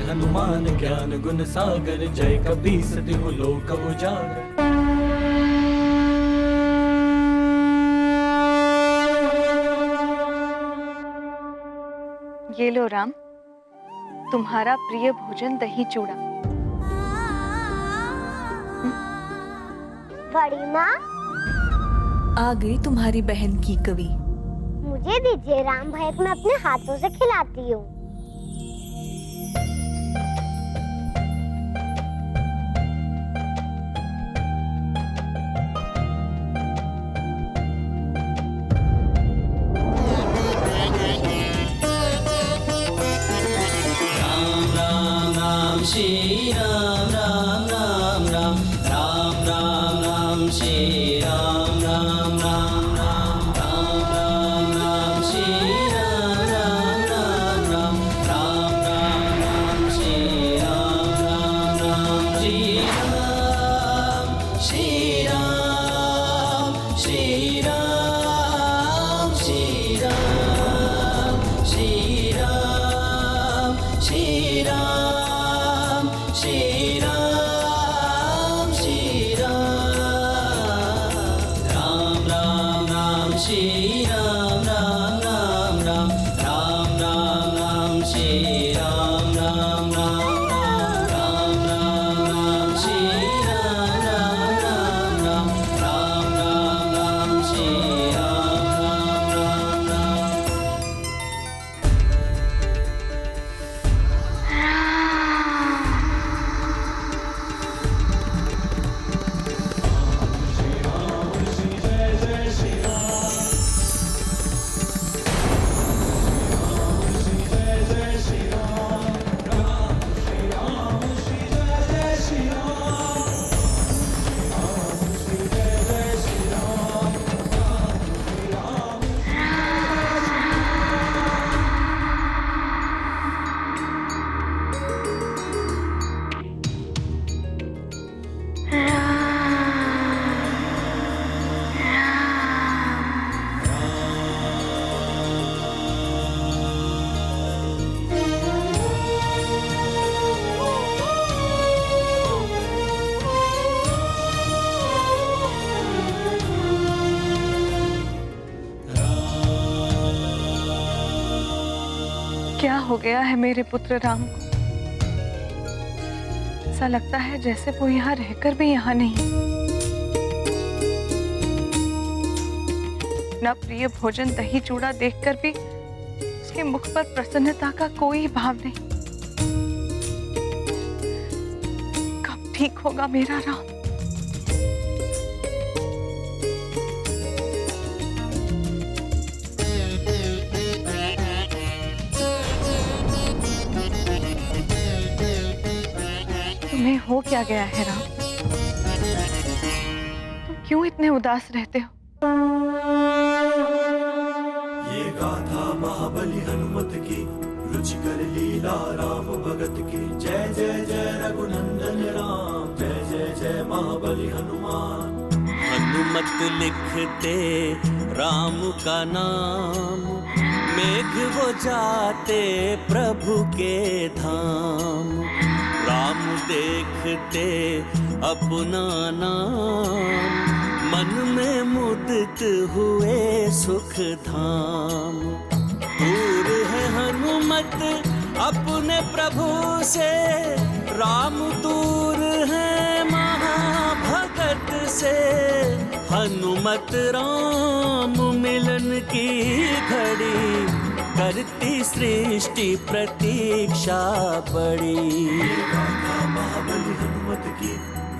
हनुमान ज्ञान गुण सागर, जय कपीस तिहु लोक उजागर। ये लो राम, तुम्हारा प्रिय भोजन दही चूड़ा। बड़ी माँ, आ गई तुम्हारी बहन की कवि। मुझे दीजिए, राम भाई को मैं अपने हाथों से खिलाती हूँ। श्री राम राम राम राम, राम राम राम श्री राम राम राम राम, राम राम राम श्री राम राम राम राम, राम राम राम श्री राम राम राम, श्री राम श्री राम श्री राम श्री राम श्री राम श्री राम श्री राम श्री राम, राम राम राम श्री राम राम राम राम, राम राम राम श्री राम राम राम राम, राम राम राम श्री राम राम राम राम, राम राम राम श्री राम राम राम राम। क्या हो गया है मेरे पुत्र राम को? ऐसा लगता है जैसे वो यहाँ रहकर भी यहाँ नहीं। ना प्रिय भोजन दही चूड़ा देखकर भी उसके मुख पर प्रसन्नता का कोई भाव नहीं। कब ठीक होगा मेरा राम? तुम्हें हो क्या गया है राम? तुम क्यों इतने उदास रहते हो? ये गाथा महाबली हनुमत की, रुचिकर लीला राम भगत की। जय जय जय रघुनंदन राम, जय जय जय महाबली हनुमान। हनुमत लिखते राम का नाम, मेघ वो जाते प्रभु के धाम। राम देखते अपना नाम, मन में मुदित हुए सुख धाम। दूर है हनुमत अपने प्रभु से, राम दूर है महाभगत से। हनुमत राम मिलन की घड़ी, करती सृष्टि प्रतीक्षा बड़ी। महाबली हनुमत की,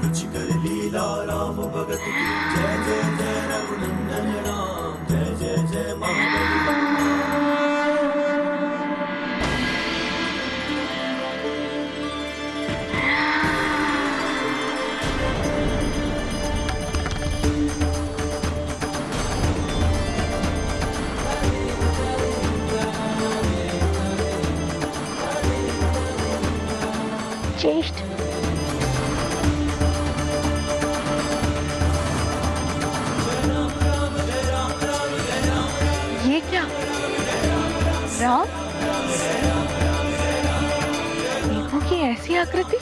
रुचिकर लीला राम भगत की। जय जय जय रघुनंदन राम, जय जय जय महाबली हनुमान। ज्येष्ठ, ये क्या राम? देखो आकृति?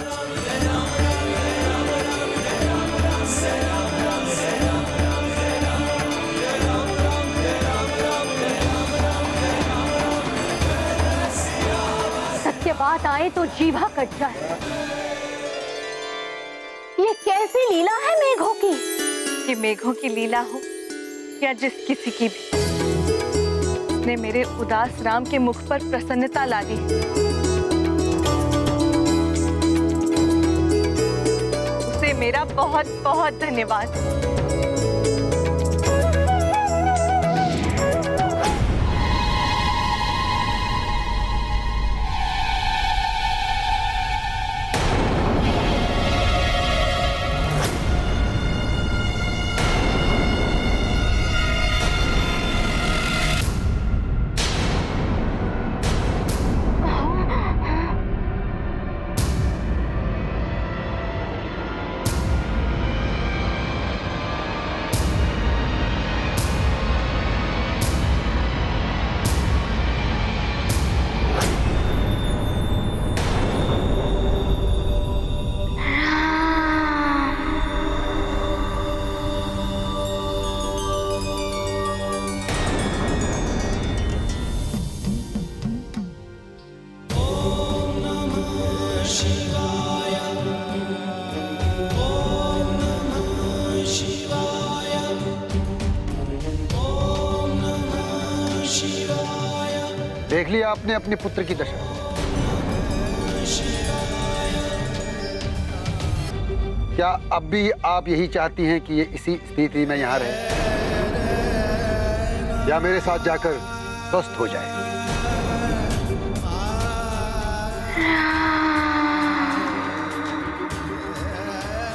सत्य बात आए तो जीभा कट जाए। ये कैसी लीला है मेघों की? ये मेघों की लीला हो या जिस किसी की भी, उसने मेरे उदास राम के मुख पर प्रसन्नता ला दी। उसे मेरा बहुत बहुत धन्यवाद। देख लिया आपने अपने पुत्र की दशा। क्या अब भी आप यही चाहती हैं कि ये इसी स्थिति में यहाँ रहे, या मेरे साथ जाकर स्वस्थ हो जाए?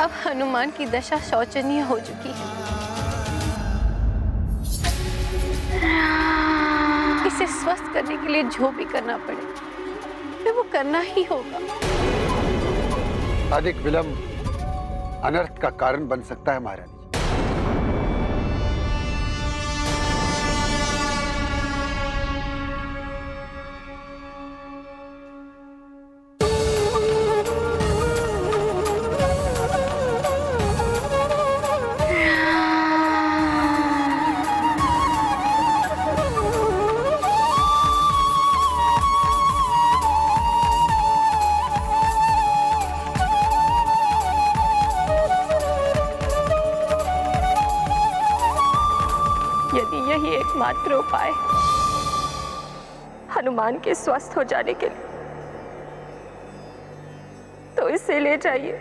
अब हनुमान की दशा शोचनीय हो चुकी है। इसे स्वस्थ करने के लिए जो भी करना पड़े, तो वो करना ही होगा। अधिक विलंब अनर्थ का कारण बन सकता है महारानी। यदि यही एकमात्र उपाय हनुमान के स्वस्थ हो जाने के लिए, तो इसे ले जाइए।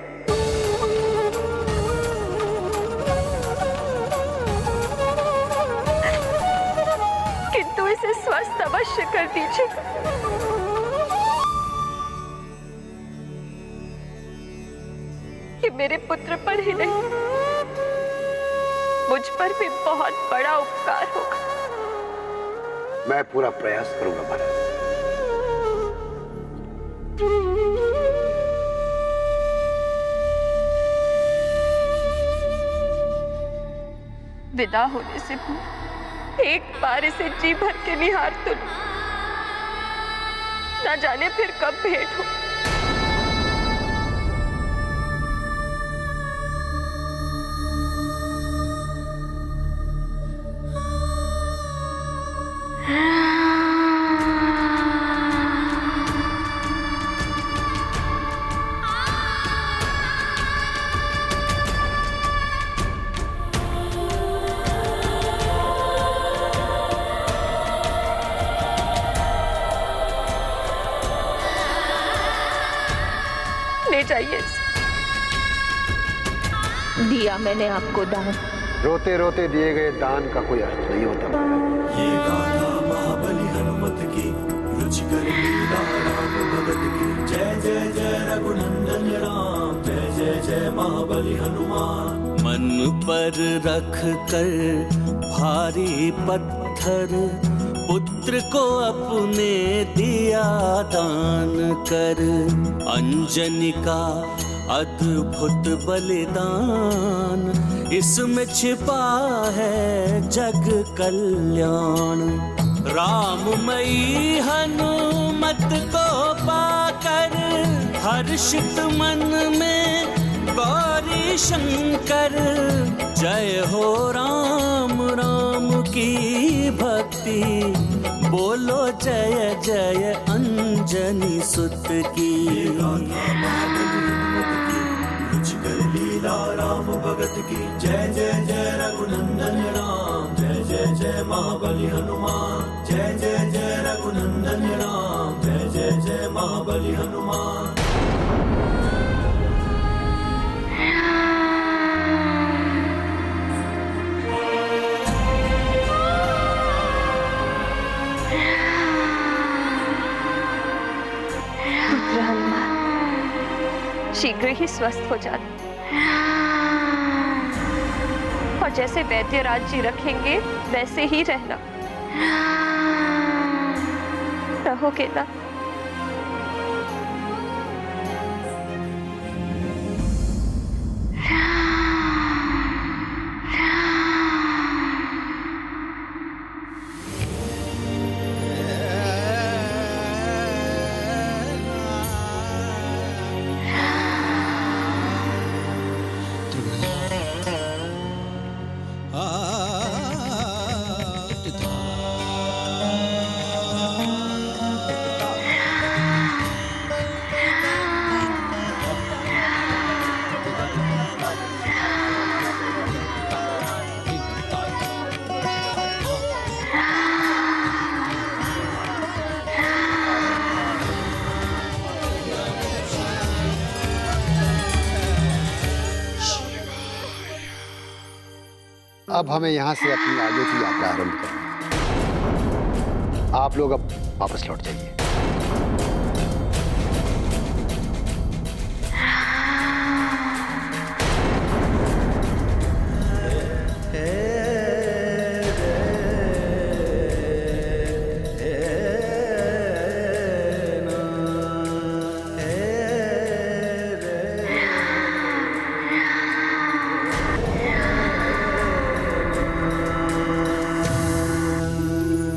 किंतु इसे स्वस्थ अवश्य कर दीजिए। कि मेरे पुत्र पर ही नहीं, मुझ पर भी बहुत बड़ा उपकार होगा। मैं पूरा प्रयास करूंगा महाराज। विदा होने से पूर्व एक बार इसे जी भर के निहार तो लूं। ना जाने फिर कब भेंट हो। ले जाइए इसे। दिया मैंने आपको दान। रोते रोते दिए गए दान का कोई अर्थ नहीं होता महाराज। ये गाथा महाबली हनुमत की, रुचिकर लीला राम भगत की। जय जय जय रघुनंदन राम, जय जय जय महाबली हनुमान। मन पर रख कर भारी पत्थर, पुत्र को अपने दिया दान कर। अंजनी का अद्भुत बलिदान, इसमें छिपा है जग कल्याण। राममयी हनुमत को पाकर हर्षित मन में गौरी शंकर, जय हो राम राम की भक्ति, बोलो जय जय अंजनी सुत की। लीला राम भगत की, जय जय जय रघुनंदन राम, जय जय जय महाबली हनुमान, जय जय जय रघुनंदन राम, जय जय जय महाबली हनुमान। पुत्र हनुमान शीघ्र ही स्वस्थ हो जाते, और जैसे वैद्यराज जी रखेंगे वैसे ही रहना, रहोगे ना? अब हमें यहाँ से अपनी आगे की यात्रा आरंभ करनी है। आप लोग अब वापस लौट जाइए।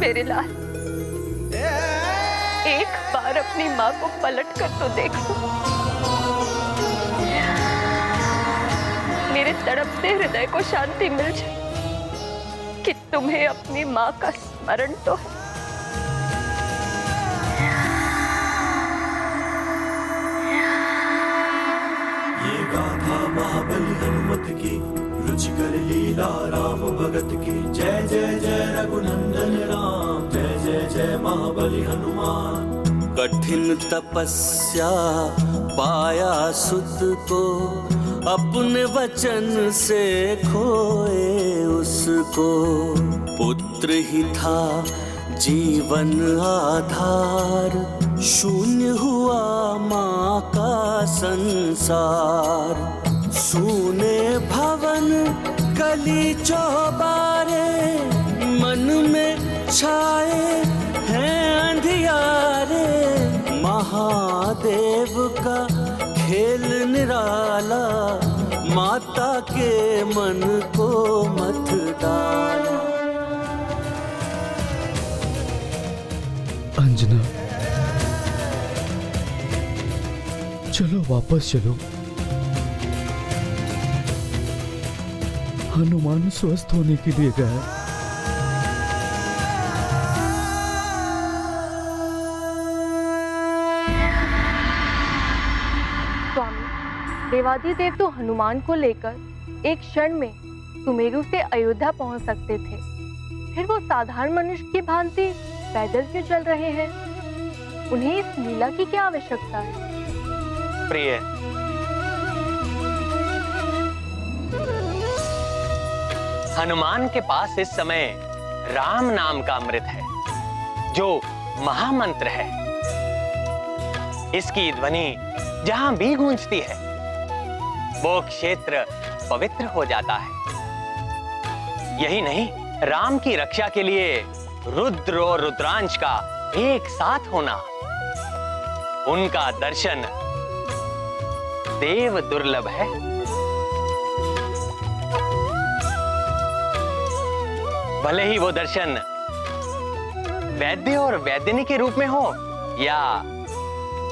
मेरे लाल, एक बार अपनी माँ को पलट कर तो देखो। मेरे तड़पते हृदय को शांति मिल जाए कि तुम्हें अपनी माँ का स्मरण तो है। ये गाथा महाबली हनुमत की, रुचिकर लीला राम भगत की, जय जय जय रघुनंदन राम, जय जय जय महाबली हनुमान। कठिन तपस्या पाया सुत को, अपने वचन से खोए उसको। पुत्र ही था जीवन आधार, शून्य हुआ माँ का संसार। सूने भवन गली चौबारे, मन में छाए हैं अंधियारे। महादेव का खेल निराला, माता के मन को मत डाला। अंजना, चलो वापस चलो। हनुमान स्वस्थ होने के लिए गया। स्वामी, देवाधिदेव तो हनुमान को लेकर एक क्षण में सुमेरु से अयोध्या पहुंच सकते थे, फिर वो साधारण मनुष्य की भांति पैदल क्यों चल रहे हैं? उन्हें इस लीला की क्या आवश्यकता है? प्रिय, हनुमान के पास इस समय राम नाम का अमृत है, जो महामंत्र है। इसकी ध्वनि जहां भी गूंजती है, वो क्षेत्र पवित्र हो जाता है। यही नहीं, राम की रक्षा के लिए रुद्र और रुद्रांश का एक साथ होना, उनका दर्शन देव दुर्लभ है। भले ही वो दर्शन वैद्य और वैद्यनी के रूप में हो या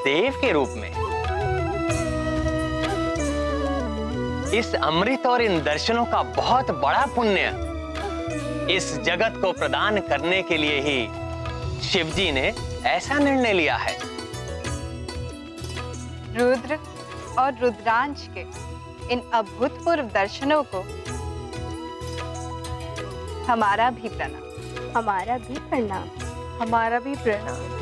देव के रूप में। इस अमृत और इन दर्शनों का बहुत बड़ा पुण्य इस जगत को प्रदान करने के लिए ही शिव जी ने ऐसा निर्णय लिया है। रुद्र और रुद्रांश के इन अभूतपूर्व दर्शनों को हमारा भी प्रणाम। हमारा भी प्रणाम। हमारा भी प्रणाम।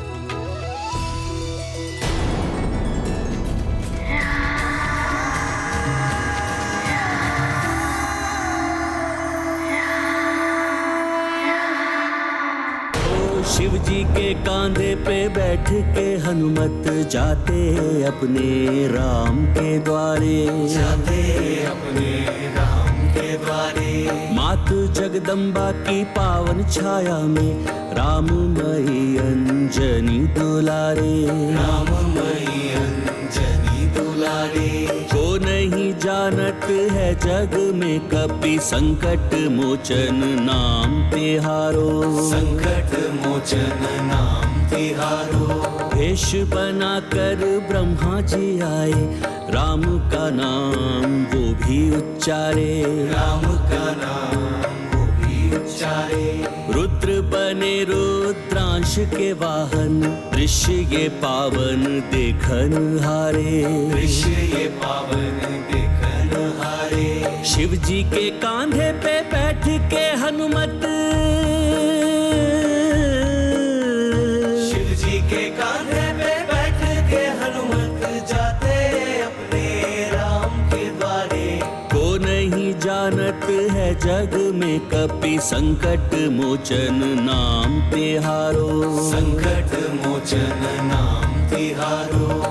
शिव जी के कांधे पे बैठ के हनुमत जाते अपने राम के द्वारे, जाते अपने राम के द्वारे। मात जगदम्बा की पावन छाया में राममयी अंजनी दुलारे, राममयी अंजनी दुलारे। को नहीं जानत है जग में कपि संकट मोचन नाम तिहारो, संकट मोचन नाम तिहारो। भेष बना कर ब्रह्मा जी आए, राम का नाम वो भी उच्चारे, राम का नाम वो भी उच्चारे। रुद्र बने रुद्रांश के वाहन, दृश्य ये पावन देखन हारे, दृश्य ये पावन देखन हारे। शिव जी के कांधे पे बैठ के हनुमत, शिव जी के कांधे पे बैठ के हनुमत जाते अपने राम के द्वारे। को नहीं जानत है जग में कपि संकट मोचन नाम तिहारो, संकट मोचन नाम तिहारो।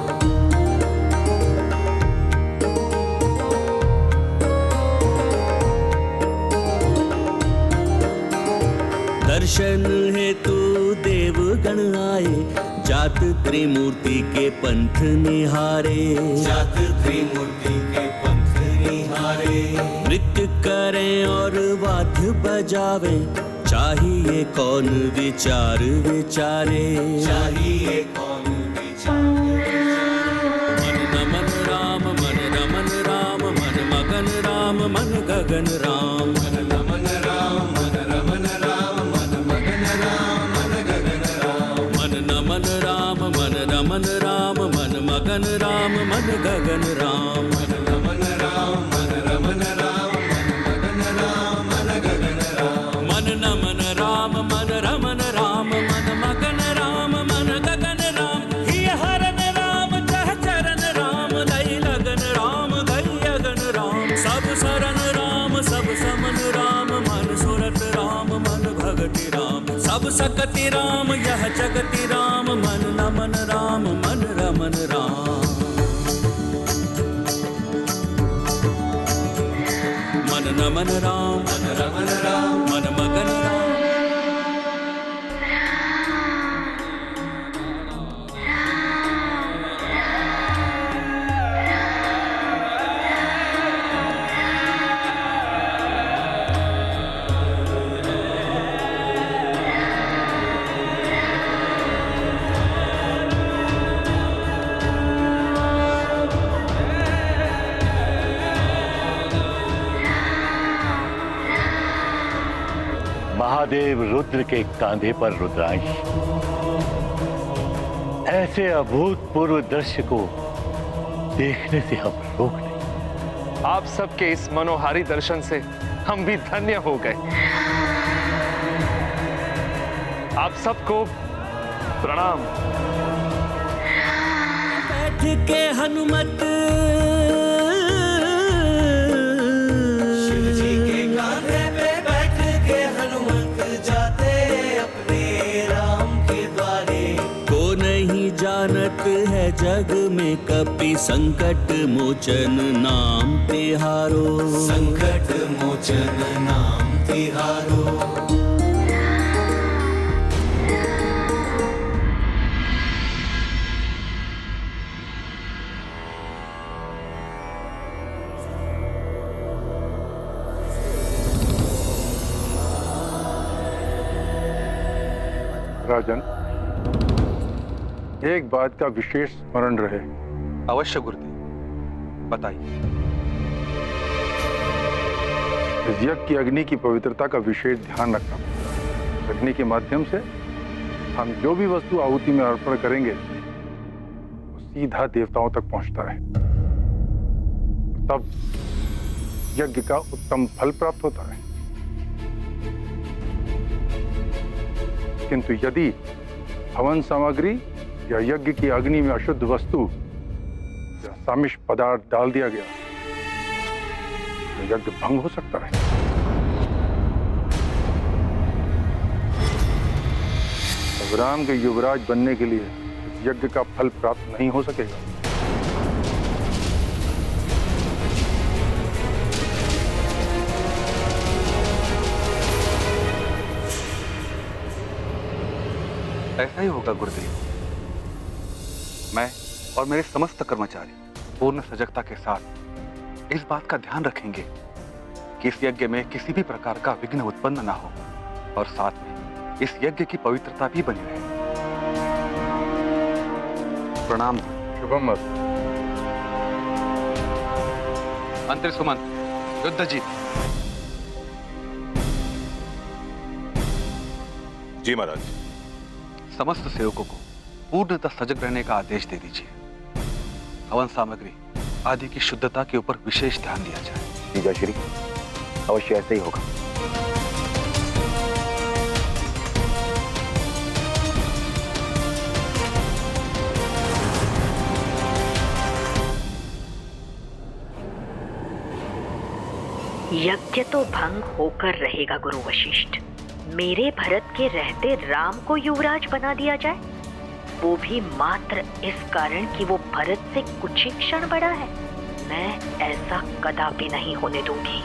दर्शन हेतु देवगण आए, जात त्रिमूर्ति के पंथ निहारे, जात त्रिमूर्ति के पंथ निहारे। नृत्य करें और वाद्य बजावे, चाहिए कौन विचार विचारे, चाहिए कौन विचार। मन नमन राम मन रमन राम, मन मगन राम मन गगन राम। मन नमन राम मन रमन राम, मन मगन राम मन गगन राम। मन नमन राम मन रमन राम, मन मगन राम मन गगन राम। मन नमन राम मन रमन राम, मन मगन राम मन गगन राम। मन नमन राम मन रमन राम, मन मगन राम मन गगन राम। ही हरन राम चह चरण राम, लय लगन राम गई अगन राम। सब शरण राम सब समन राम, मन सुरत राम मन भगति राम। सब सकति राम यह जगति राम, मन नमन राम मन रमन राम। मन नमन राम मन रमन राम, मन मगन राम। महादेव रुद्र के कांधे पर रुद्रांश, ऐसे अभूतपूर्व दृश्य को देखने से हम रोक नहीं। आप सबके इस मनोहारी दर्शन से हम भी धन्य हो गए। आप सबको प्रणाम। बैठ के हनुमत, शिव जी के कांधे पे बैठ के हनुमत जाते अपने राम के द्वारे। को नहीं जानत है जग में कपि संकट मोचन नाम तिहारो, संकट मोचन नाम तिहारो। राजन, एक बात का विशेष स्मरण रहे। अवश्य गुरुदेव, बताइए। इस यज्ञ की अग्नि की पवित्रता का विशेष ध्यान रखना पड़ेगा। अग्नि के माध्यम से हम जो भी वस्तु आहुति में अर्पण करेंगे वो सीधा देवताओं तक पहुंचता है, तब यज्ञ का उत्तम फल प्राप्त होता है। किंतु यदि हवन सामग्री या यज्ञ की अग्नि में अशुद्ध वस्तु या सामिष्ट पदार्थ डाल दिया गया तो यज्ञ भंग हो सकता है। अब राम के युवराज बनने के लिए इस यज्ञ का फल प्राप्त नहीं हो सकेगा। ऐसा ही होगा गुरुदेव। मैं और मेरे समस्त कर्मचारी पूर्ण सजगता के साथ इस बात का ध्यान रखेंगे कि इस यज्ञ में किसी भी प्रकार का विघ्न उत्पन्न ना हो और साथ में इस यज्ञ की पवित्रता भी बनी रहे। प्रणाम। शुभम मस्त। मंत्री सुमंत, युद्धजीत। जी महाराज। समस्त सेवकों को पूर्णतः सजग रहने का आदेश दे दीजिए। हवन सामग्री आदि की शुद्धता के ऊपर विशेष ध्यान दिया जाए। जी जय श्री, अवश्य ऐसे ही होगा। यज्ञ तो भंग होकर रहेगा गुरु वशिष्ठ। मेरे भरत के रहते राम को युवराज बना दिया जाए, वो भी मात्र इस कारण कि वो भरत से कुछ ही क्षण बड़ा है। मैं ऐसा कदापि नहीं होने दूंगी।